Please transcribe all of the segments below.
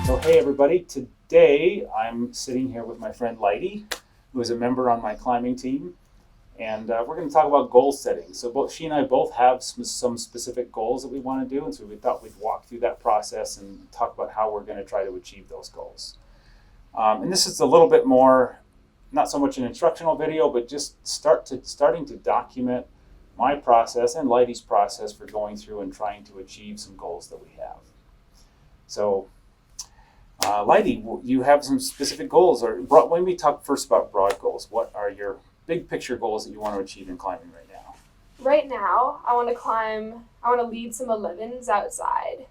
So hey everybody, today I'm sitting here with my friend Lyti, who is a member on my climbing team, and we're going to talk about goal setting. So both she and I both have some specific goals that we want to do, and so we thought we'd walk through that process and talk about how we're going to try to achieve those goals. And this is a little bit more, not so much an instructional video, but just starting to document my process and Lity's process for going through and trying to achieve some goals that we have. So, Lyti, you have some specific goals. When we talk first about broad goals, what are your big picture goals that you want to achieve in climbing right now? Right now, I want to lead some 11s outside.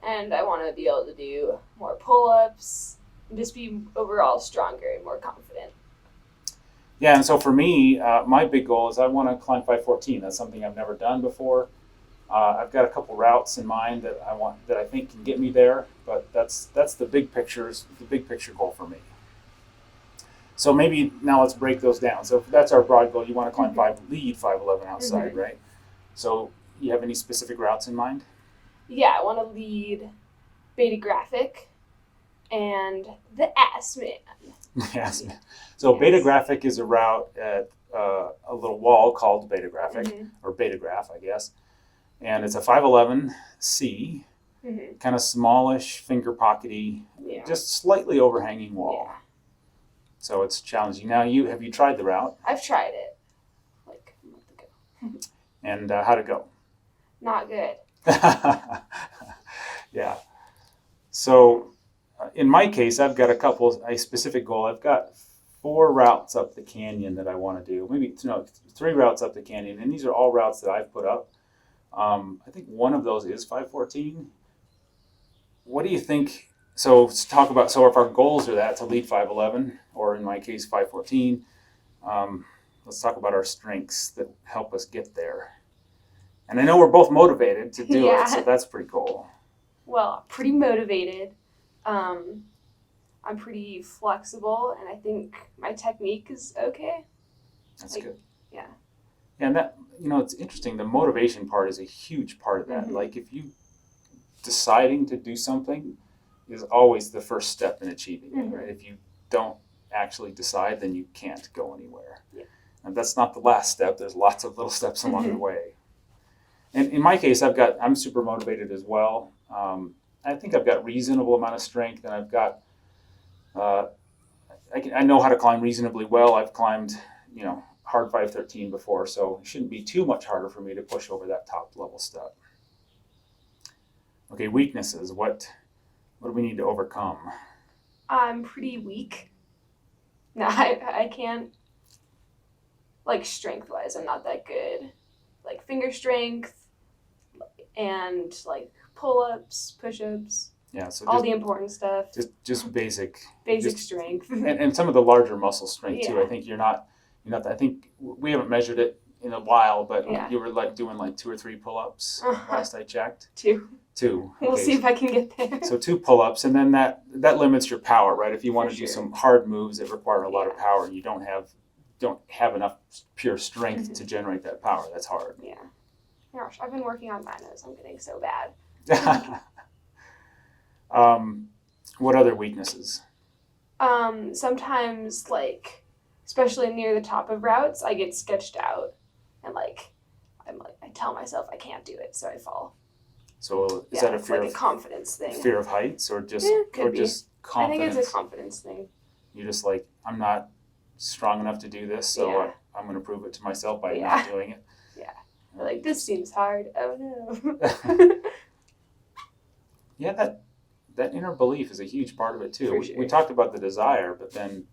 And I want to be able to do more pull-ups and just be overall stronger and more confident. Yeah, and so for me, my big goal is I want to climb 514. That's something I've never done before. I've got a couple routes in mind that I think can get me there, but that's the big picture goal for me. So maybe now let's break those down. So if that's our broad goal. You want to climb lead 511 outside, right? So you have any specific routes in mind? Yeah, I want to lead Beta Graphic and the Ass Man. Yes. So Beta Graphic is a route at a little wall called Beta Graphic, or Beta Graph, I guess. And it's a 511C, kind of smallish, finger pockety, just slightly overhanging wall. Yeah. So it's challenging. Now, have you tried the route? I've tried it, like a month ago. And how'd it go? Not good. Yeah. So in my case, I've got a specific goal. I've got 4 routes up the canyon that I want to do. Maybe 3 routes up the canyon, and these are all routes that I've put up. I think one of those is 514. What do you think? So let's talk about, so if our goals are to lead 511, or in my case 514, let's talk about our strengths that help us get there. And I know we're both motivated to do it, so that's pretty cool. Well, pretty motivated. I'm pretty flexible, and I think my technique is okay. That's good. Yeah. And that, it's interesting. The motivation part is a huge part of that. Like if you deciding to do something is always the first step in achieving it, right? If you don't actually decide, then you can't go anywhere. Yeah. And that's not the last step. There's lots of little steps along the way. And in my case, I'm super motivated as well. I think I've got reasonable amount of strength, and I've got, I know how to climb reasonably well. I've climbed, hard 513 before, so it shouldn't be too much harder for me to push over that top level step. Okay, weaknesses. What do we need to overcome? I'm pretty weak. No, I can't, like strength-wise, I'm not that good. Like finger strength and like pull-ups, push-ups. Yeah, so all the important stuff. Just basic strength. and some of the larger muscle strength too. I think I think we haven't measured it in a while, but you were like doing like 2 or 3 pull-ups last I checked. 2. 2. We'll see if I can get there. So 2 pull-ups, and then that limits your power, right? If you want to do some hard moves that require a lot of power, and you don't have enough pure strength to generate that power, that's hard. Yeah. Gosh, I've been working on my nose. I'm getting so bad. What other weaknesses? Sometimes, like, especially near the top of routes, I get sketched out, and I tell myself I can't do it, so I fall. So is that a fear of confidence thing? Fear of heights, or just just confidence? I think it's a confidence thing. You're just like, I'm not strong enough to do this, so I'm going to prove it to myself by not doing it. Yeah. Like, this seems hard. Oh no. Yeah, that inner belief is a huge part of it too. For sure. We talked about the desire, but then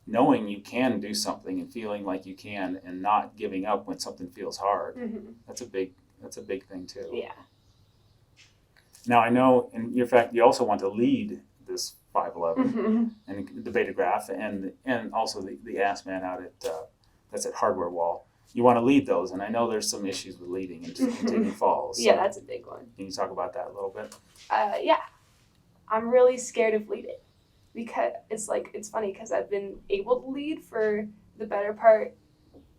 knowing you can do something and feeling like you can, and not giving up when something feels hard. That's a big thing too. Yeah. Now I know, in fact, you also want to lead this 511 and the Beta Graph, and also the Ass Man out at that's at Hardware Wall. You want to lead those, and I know there's some issues with leading and taking falls. Yeah, that's a big one. Can you talk about that a little bit? Yeah, I'm really scared of leading, because it's funny because I've been able to lead for the better part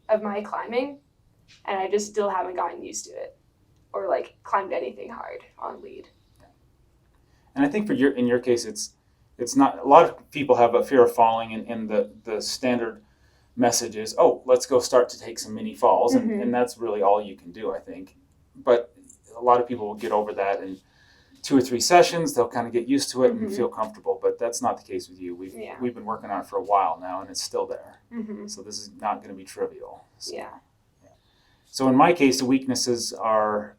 of my climbing, and I just still haven't gotten used to it, or climbed anything hard on lead. And I think in your case, it's not, a lot of people have a fear of falling, and the standard message is, oh, let's go start to take some mini falls. And that's really all you can do, I think. But a lot of people will get over that in 2 or 3 sessions. They'll kind of get used to it and feel comfortable. But that's not the case with you. We've been working on it for a while now, and it's still there. So this is not going to be trivial. So, So in my case, the weaknesses are,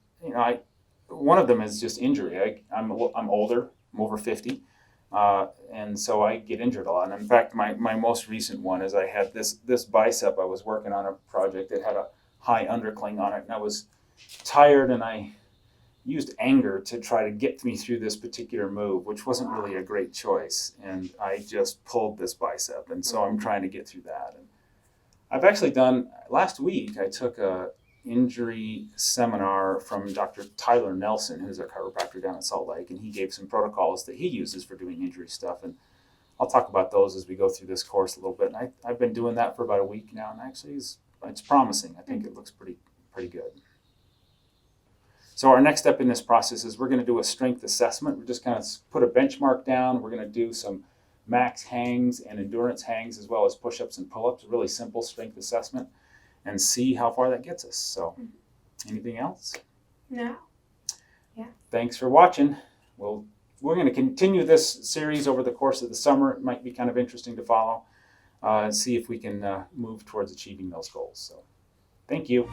one of them is just injury. I'm older. I'm over 50. And so I get injured a lot. And in fact, my most recent one is I had this bicep. I was working on a project that had a high undercling on it, and I was tired, and I used anger to try to get me through this particular move, which wasn't really a great choice. And I just pulled this bicep. And so I'm trying to get through that. And I've actually last week, I took a injury seminar from Dr. Tyler Nelson, who's a chiropractor down in Salt Lake, and he gave some protocols that he uses for doing injury stuff. And I'll talk about those as we go through this course a little bit. And I've been doing that for about a week now, and actually it's promising. I think it looks pretty good. So our next step in this process is we're going to do a strength assessment. We're just kind of put a benchmark down. We're going to do some max hangs and endurance hangs, as well as push-ups and pull-ups, a really simple strength assessment, and see how far that gets us. So anything else? No. Yeah. Thanks for watching. We're going to continue this series over the course of the summer. It might be kind of interesting to follow and see if we can move towards achieving those goals. So thank you.